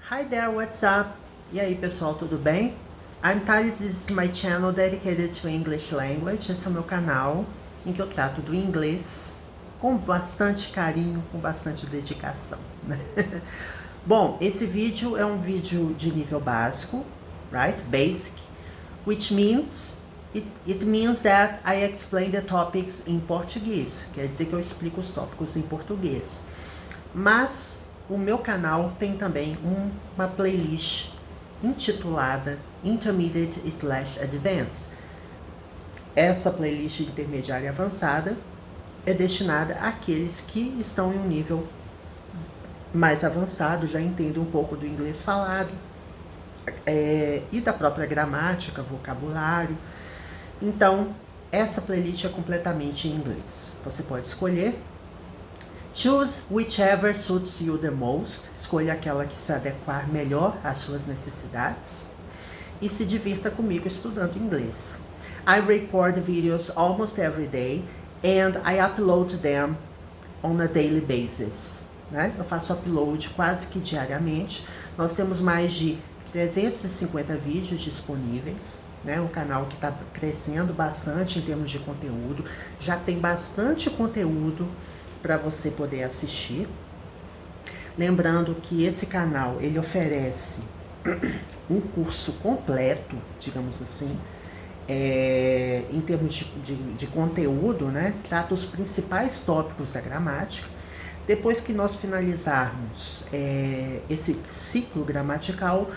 Hi there, what's up? E aí pessoal, tudo bem? I'm Thales, this is my channel dedicated to English language. Esse é o meu canal em que eu trato do inglês com bastante carinho, com bastante dedicação, né? Bom, esse vídeo é um vídeo de nível básico, right? Basic, which means it means that I explain the topics in português. Quer dizer que eu explico os tópicos em português. Mas o meu canal tem também uma playlist intitulada Intermediate/Advanced. Essa playlist intermediária e avançada é destinada àqueles que estão em um nível mais avançado, já entendem um pouco do inglês falado e da própria gramática, vocabulário. Então, essa playlist é completamente em inglês. Você pode escolher. Choose whichever suits you the most. Escolha aquela que se adequar melhor às suas necessidades. E se divirta comigo estudando inglês. I record videos almost every day and I upload them on a daily basis. Né? Eu faço upload quase que diariamente. Nós temos mais de 350 vídeos disponíveis. Né? Um canal que está crescendo bastante em termos de conteúdo. Já tem bastante conteúdo para você poder assistir. Lembrando que esse canal ele oferece um curso completo, digamos assim, em termos de conteúdo, né? Trata os principais tópicos da gramática. Depois que nós finalizarmos esse ciclo gramatical,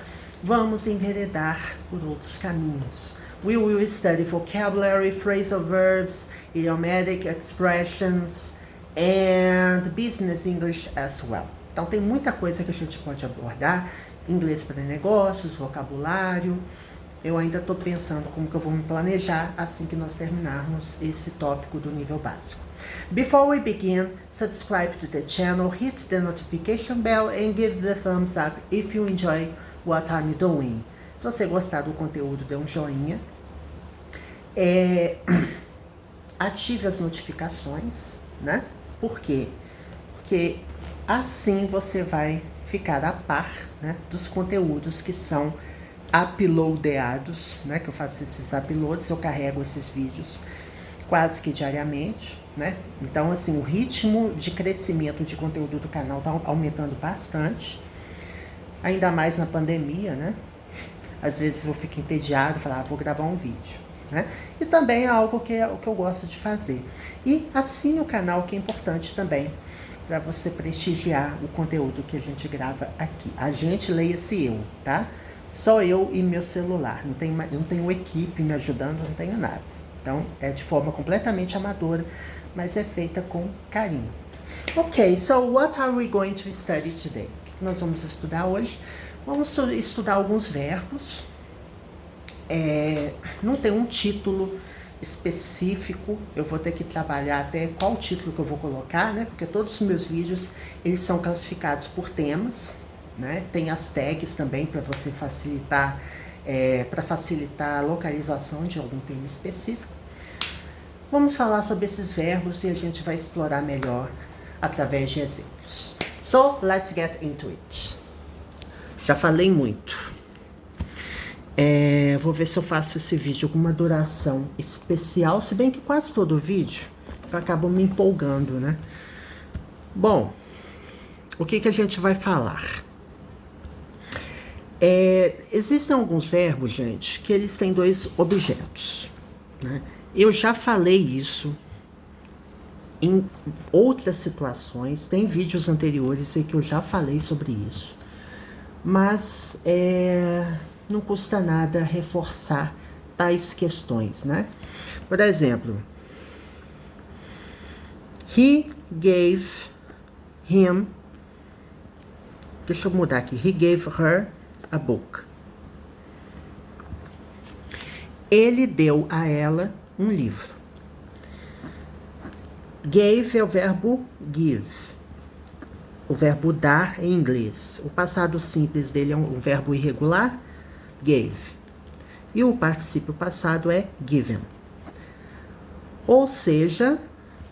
vamos enveredar por outros caminhos. We will study vocabulary, phrasal verbs, idiomatic expressions, and business English as well. Então tem muita coisa que a gente pode abordar, inglês para negócios, vocabulário. Eu ainda estou pensando como que eu vou me planejar assim que nós terminarmos esse tópico do nível básico. Before we begin, subscribe to the channel, hit the notification bell and give the thumbs up if you enjoy what I'm doing. Se você gostar do conteúdo, dê um joinha. Ative as notificações, né? Por quê? Porque assim você vai ficar a par, né, dos conteúdos que são uploadados, né? Que eu faço esses uploads, eu carrego esses vídeos quase que diariamente, né? Então, assim, o ritmo de crescimento de conteúdo do canal está aumentando bastante, ainda mais na pandemia, né? Às vezes eu fico entediado, falar, vou gravar um vídeo. Né? E também é algo que eu gosto de fazer. E assine o canal, que é importante também para você prestigiar o conteúdo que a gente grava aqui. A gente, leia-se eu, tá? Só eu e meu celular. Não tenho equipe me ajudando, não tenho nada. Então é de forma completamente amadora, mas é feita com carinho. Ok, so what are we going to study today? O que nós vamos estudar hoje? Vamos estudar alguns verbos. Não tem um título específico, eu vou ter que trabalhar até qual título que eu vou colocar, né? Porque todos os meus vídeos, eles são classificados por temas, né? Tem as tags também para você facilitar, para facilitar a localização de algum tema específico. Vamos falar sobre esses verbos e a gente vai explorar melhor através de exemplos. So, let's get into it. Já falei muito. Vou ver se eu faço esse vídeo com uma duração especial, se bem que quase todo vídeo eu acabo me empolgando, né? Bom, o que a gente vai falar? Existem alguns verbos, gente, que eles têm dois objetos, né? Eu já falei isso em outras situações, tem vídeos anteriores em que eu já falei sobre isso, mas não custa nada reforçar tais questões, né? Por exemplo, he gave him, deixa eu mudar aqui, he gave her a book. Ele deu a ela um livro. Gave é o verbo give, o verbo dar em inglês. O passado simples dele é um verbo irregular, gave. E o particípio passado é given. Ou seja,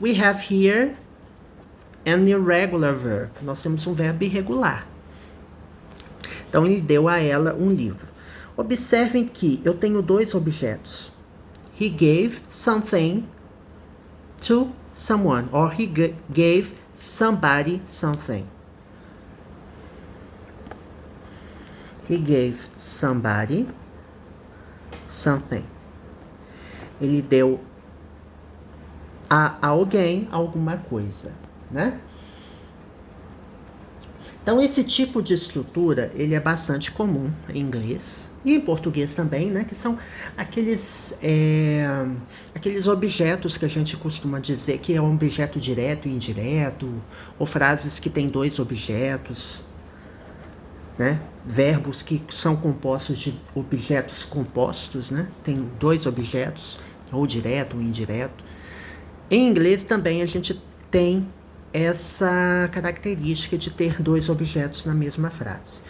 we have here an irregular verb. Nós temos um verbo irregular. Então, ele deu a ela um livro. Observem que eu tenho dois objetos. He gave something to someone, or he gave somebody something. He gave somebody something. Ele deu a alguém alguma coisa, né? Então, esse tipo de estrutura, ele é bastante comum em inglês e em português também, né? Que são aqueles objetos que a gente costuma dizer que é um objeto direto e indireto, ou frases que têm dois objetos, né? Verbos que são compostos de objetos compostos, né? Tem dois objetos, ou direto ou indireto. Em inglês também a gente tem essa característica de ter dois objetos na mesma frase.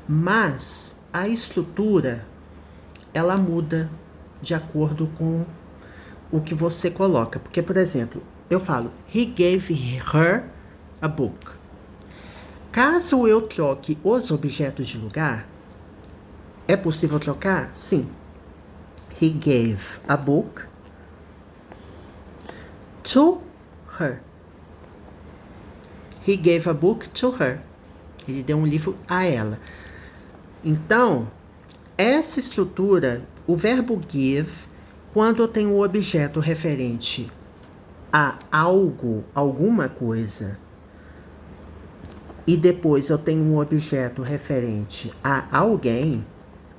Mas a estrutura, ela muda de acordo com o que você coloca. Porque, por exemplo, eu falo, he gave her a book. Caso eu troque os objetos de lugar, é possível trocar? Sim. He gave a book to her. He gave a book to her. Ele deu um livro a ela. Então, essa estrutura, o verbo give, quando eu tenho um objeto referente a algo, alguma coisa, e depois eu tenho um objeto referente a alguém,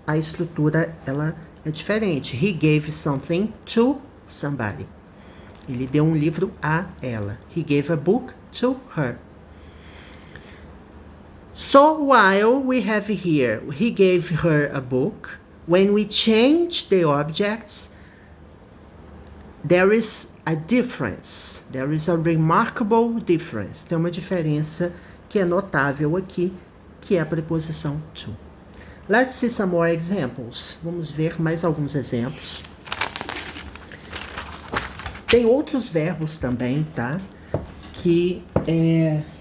a estrutura, ela é diferente. He gave something to somebody. Ele deu um livro a ela. He gave a book to her. So while we have here, he gave her a book, when we change the objects, there is a difference. There is a remarkable difference. Tem uma diferença que é notável aqui, que é a preposição to. Let's see some more examples. Vamos ver mais alguns exemplos. Tem outros verbos também, tá? Que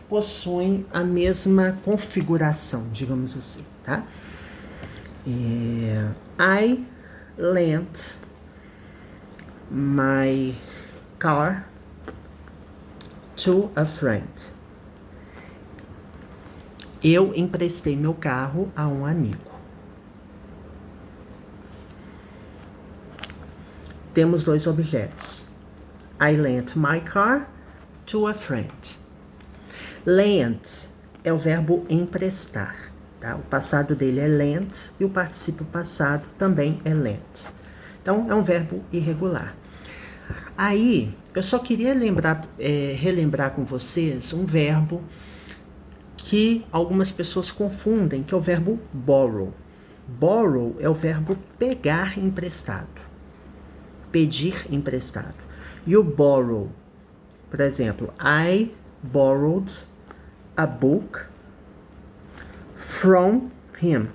possuem a mesma configuração, digamos assim, tá? I lent my car to a friend. Eu emprestei meu carro a um amigo. Temos dois objetos. I lent my car to a friend. Lent é o verbo emprestar, tá? O passado dele é lent e o particípio passado também é lent. Então, é um verbo irregular. Aí, eu só queria relembrar com vocês um verbo que algumas pessoas confundem, que é o verbo borrow. Borrow é o verbo pegar emprestado, pedir emprestado. E o borrow, por exemplo, I borrowed a book from him.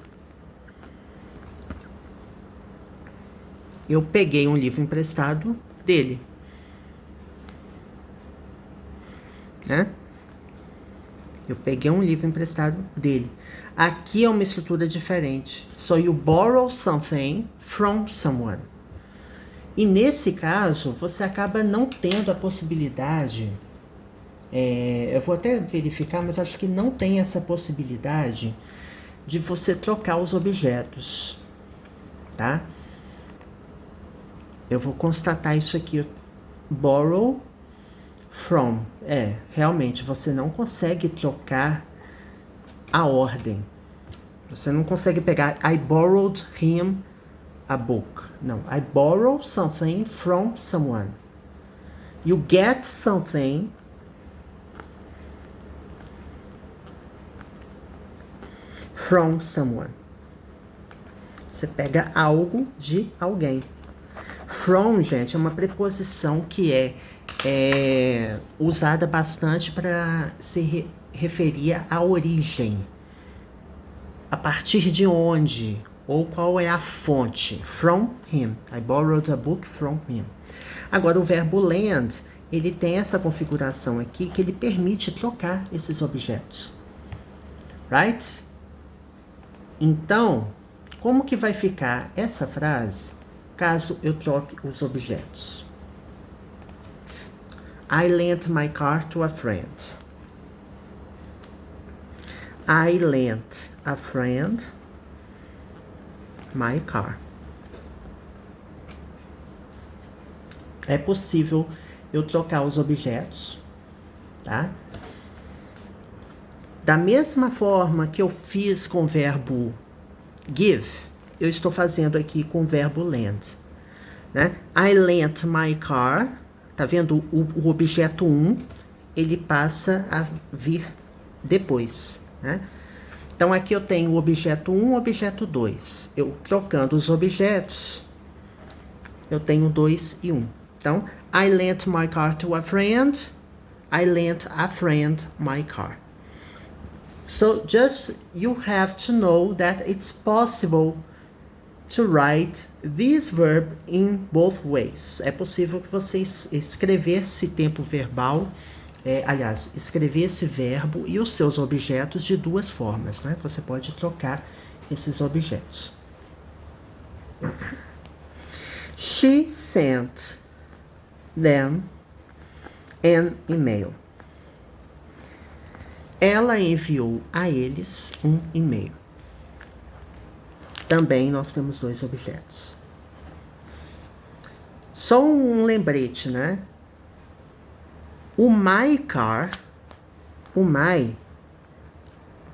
Eu peguei um livro emprestado dele, né? Eu peguei um livro emprestado dele. Aqui é uma estrutura diferente. So you borrow something from someone. E nesse caso, você acaba não tendo a possibilidade. Eu vou até verificar, mas acho que não tem essa possibilidade de você trocar os objetos, tá? Eu vou constatar isso aqui. Borrow from. Realmente, você não consegue trocar a ordem. Você não consegue pegar I borrowed him a book. Não. I borrow something from someone. You get something from someone. Você pega algo de alguém. From, gente, é uma preposição que é usada bastante para se referir à origem. A partir de onde? Ou qual é a fonte? From him. I borrowed a book from him. Agora, o verbo lend, ele tem essa configuração aqui que ele permite trocar esses objetos. Right? Então, como que vai ficar essa frase caso eu troque os objetos? I lent my car to a friend. I lent a friend my car. É possível eu trocar os objetos, tá? Da mesma forma que eu fiz com o verbo give, eu estou fazendo aqui com o verbo lend, né? I lent my car, tá vendo? O objeto 1, ele passa a vir depois, né? Então aqui eu tenho o objeto 1, o objeto 2. Eu trocando os objetos, eu tenho 2 e 1. Então, I lent my car to a friend. I lent a friend my car. So just you have to know that it's possible to write this verb in both ways. É possível que você escrever esse tempo verbal, escrever esse verbo e os seus objetos de duas formas, né? Você pode trocar esses objetos. She sent them an email. Ela enviou a eles um e-mail. Também nós temos dois objetos. Só um lembrete, né? O my car, o my,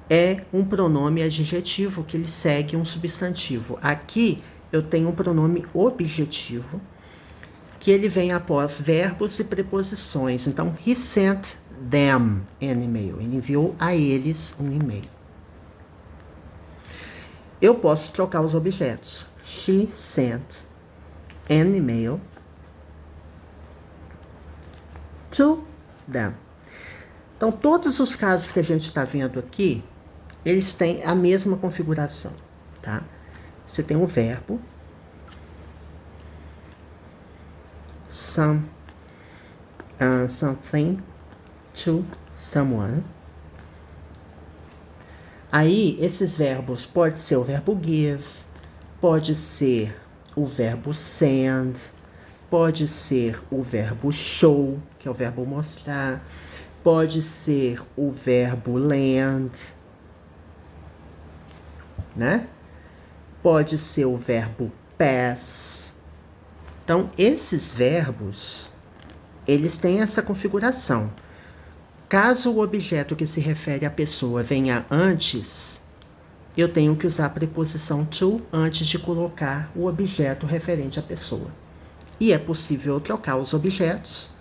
é um pronome adjetivo que ele segue um substantivo. Aqui eu tenho um pronome objetivo que ele vem após verbos e preposições. Então, he sent them an email. Ele enviou a eles um e-mail. Eu posso trocar os objetos. She sent an email to them. Então, todos os casos que a gente está vendo aqui, eles têm a mesma configuração, tá? Você tem um verbo, something to someone. Aí, esses verbos pode ser o verbo give, pode ser o verbo send, pode ser o verbo show, que é o verbo mostrar, pode ser o verbo lend, né? Pode ser o verbo pass. Então, esses verbos, eles têm essa configuração. Caso o objeto que se refere à pessoa venha antes, eu tenho que usar a preposição to antes de colocar o objeto referente à pessoa. E é possível trocar os objetos.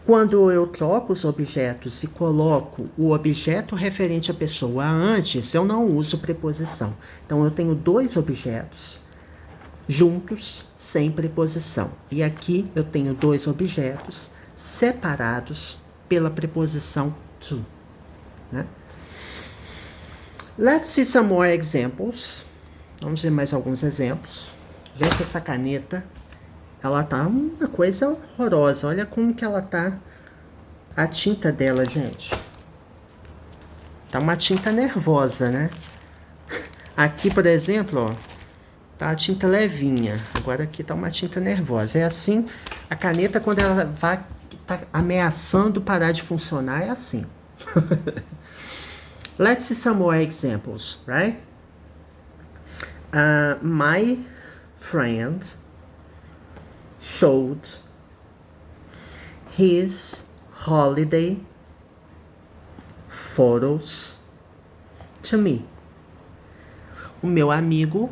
Quando eu troco os objetos e coloco o objeto referente à pessoa antes, eu não uso preposição. Então, eu tenho dois objetos juntos, sem preposição. E aqui eu tenho dois objetos separados pela preposição to, né? Let's see some more examples. Vamos ver mais alguns exemplos. Gente, essa caneta, ela tá uma coisa horrorosa. Olha como que ela tá, a tinta dela, gente. Tá uma tinta nervosa, né? Aqui, por exemplo, ó, tá a tinta levinha. Agora aqui tá uma tinta nervosa. É assim, a caneta quando ela vai tá ameaçando parar de funcionar, é assim. Let's see some more examples, right? My friend showed his holiday photos to me. O meu amigo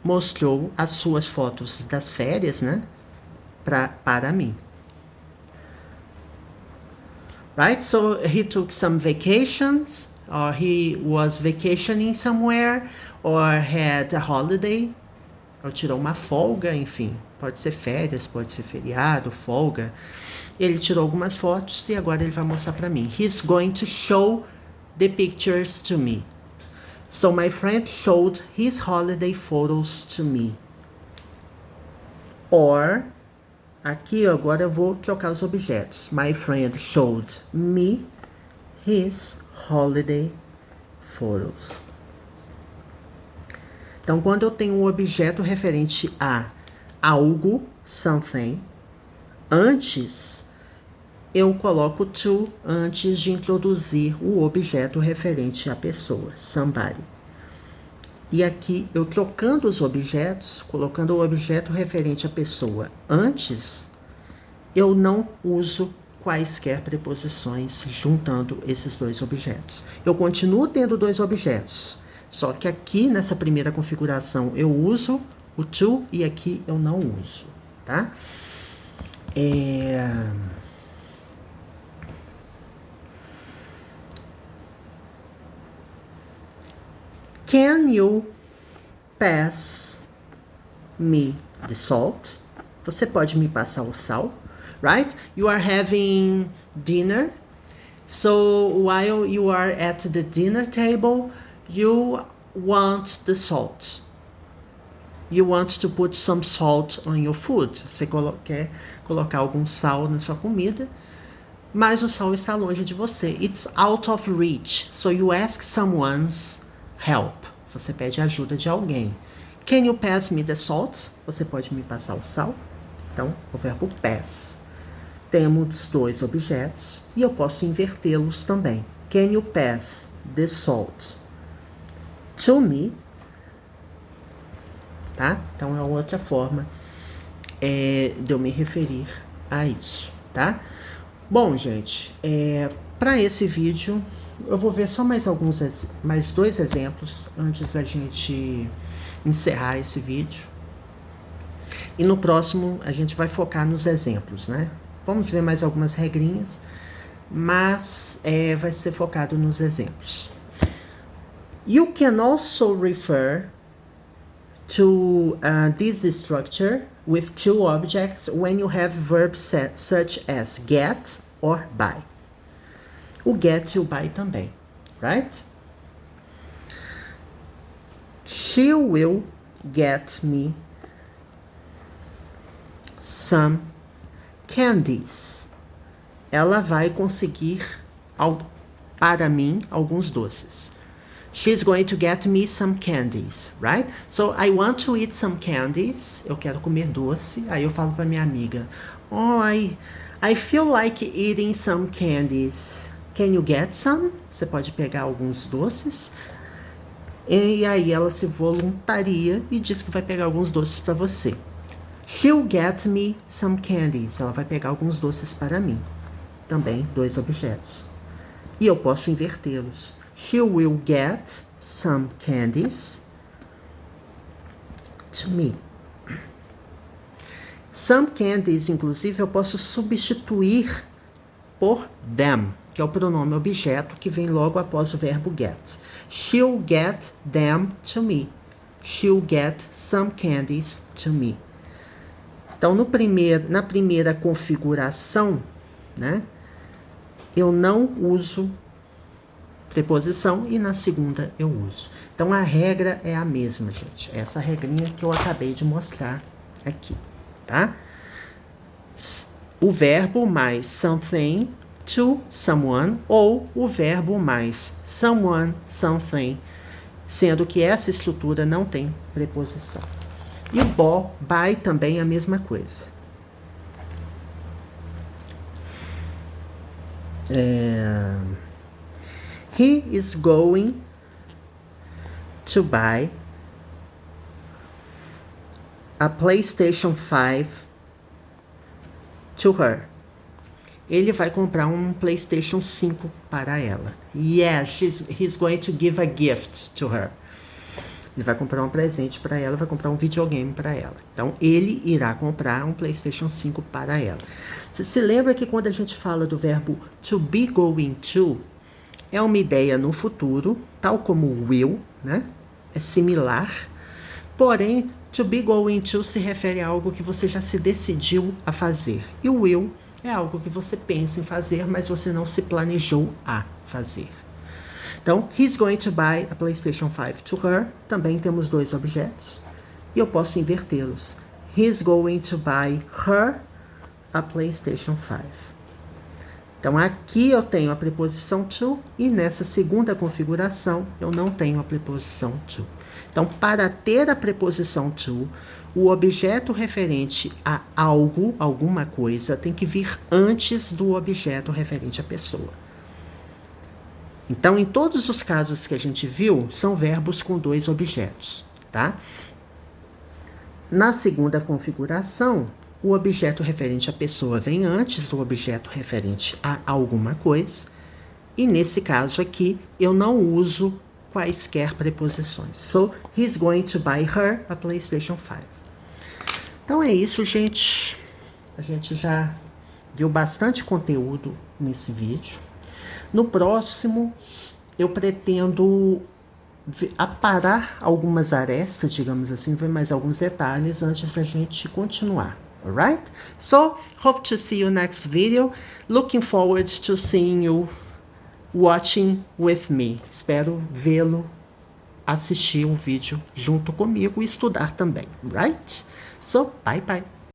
mostrou as suas fotos das férias, né, para mim. Right? So he took some vacations, or he was vacationing somewhere, or had a holiday, ou tirou uma folga, enfim. Pode ser férias, pode ser feriado, folga. Ele tirou algumas fotos e agora ele vai mostrar para mim. He's going to show the pictures to me. So my friend showed his holiday photos to me. Or, aqui agora eu vou trocar os objetos. My friend showed me his holiday photos. Então, quando eu tenho um objeto referente a algo, something, antes, eu coloco to antes de introduzir o objeto referente à pessoa, somebody. E aqui, eu trocando os objetos, colocando o objeto referente à pessoa antes, eu não uso quaisquer preposições juntando esses dois objetos. Eu continuo tendo dois objetos, só que aqui nessa primeira configuração eu uso o to e aqui eu não uso, tá? Can you pass me the salt? Você pode me passar o sal? Right? You are having dinner. So while you are at the dinner table, you want the salt. You want to put some salt on your food. Você quer colocar algum sal na sua comida, mas o sal está longe de você. It's out of reach. So you ask someone's help. Você pede ajuda de alguém. Can you pass me the salt? Você pode me passar o sal? Então, o verbo pass. Temos dois objetos e eu posso invertê-los também. Can you pass the salt to me? Tá? Então é outra forma de eu me referir a isso, tá? Bom, gente, para esse vídeo eu vou ver só mais dois exemplos antes da gente encerrar esse vídeo. E no próximo a gente vai focar nos exemplos, né? Vamos ver mais algumas regrinhas, mas vai ser focado nos exemplos. You can also refer to this structure with two objects when you have verbs such as get or buy. O get e o buy também, right? She will get me some candies. Ela vai conseguir para mim alguns doces. She's going to get me some candies, right? So I want to eat some candies. Eu quero comer doce. Aí eu falo para minha amiga, oh, I feel like eating some candies. Can you get some? Você pode pegar alguns doces. E aí ela se voluntaria e diz que vai pegar alguns doces para você. She'll get me some candies. Ela vai pegar alguns doces para mim. Também dois objetos. E eu posso invertê-los. She will get some candies to me. Some candies, inclusive, eu posso substituir por them, que é o pronome objeto que vem logo após o verbo get. She'll get them to me. She'll get some candies to me. Então, na primeira configuração, né, eu não uso preposição e na segunda eu uso. Então, a regra é a mesma, gente. Essa regrinha que eu acabei de mostrar aqui, tá? O verbo mais something to someone ou o verbo mais someone, something, sendo que essa estrutura não tem preposição. E o by também é a mesma coisa. He is going to buy a PlayStation 5 to her. Ele vai comprar um PlayStation 5 para ela. Yeah, he's going to give a gift to her. Ele vai comprar um presente para ela, vai comprar um videogame para ela. Então, ele irá comprar um PlayStation 5 para ela. Você se lembra que quando a gente fala do verbo to be going to, é uma ideia no futuro, tal como will, né? É similar. Porém, to be going to se refere a algo que você já se decidiu a fazer. E o will é algo que você pensa em fazer, mas você não se planejou a fazer. Então, he's going to buy a PlayStation 5 to her. Também temos dois objetos. E eu posso invertê-los. He's going to buy her a PlayStation 5. Então, aqui eu tenho a preposição to e nessa segunda configuração eu não tenho a preposição to. Então, para ter a preposição to, o objeto referente a algo, alguma coisa, tem que vir antes do objeto referente à pessoa. Então, em todos os casos que a gente viu, são verbos com dois objetos, tá? Na segunda configuração, o objeto referente à pessoa vem antes do objeto referente a alguma coisa. E nesse caso aqui, eu não uso quaisquer preposições. So, he's going to buy her a PlayStation 5. Então é isso, gente. A gente já viu bastante conteúdo nesse vídeo. No próximo, eu pretendo aparar algumas arestas, digamos assim, ver mais alguns detalhes antes da gente continuar. Alright? So, hope to see you next video. Looking forward to seeing you watching with me. Espero vê-lo assistir um vídeo junto comigo e estudar também. Right? So, bye bye.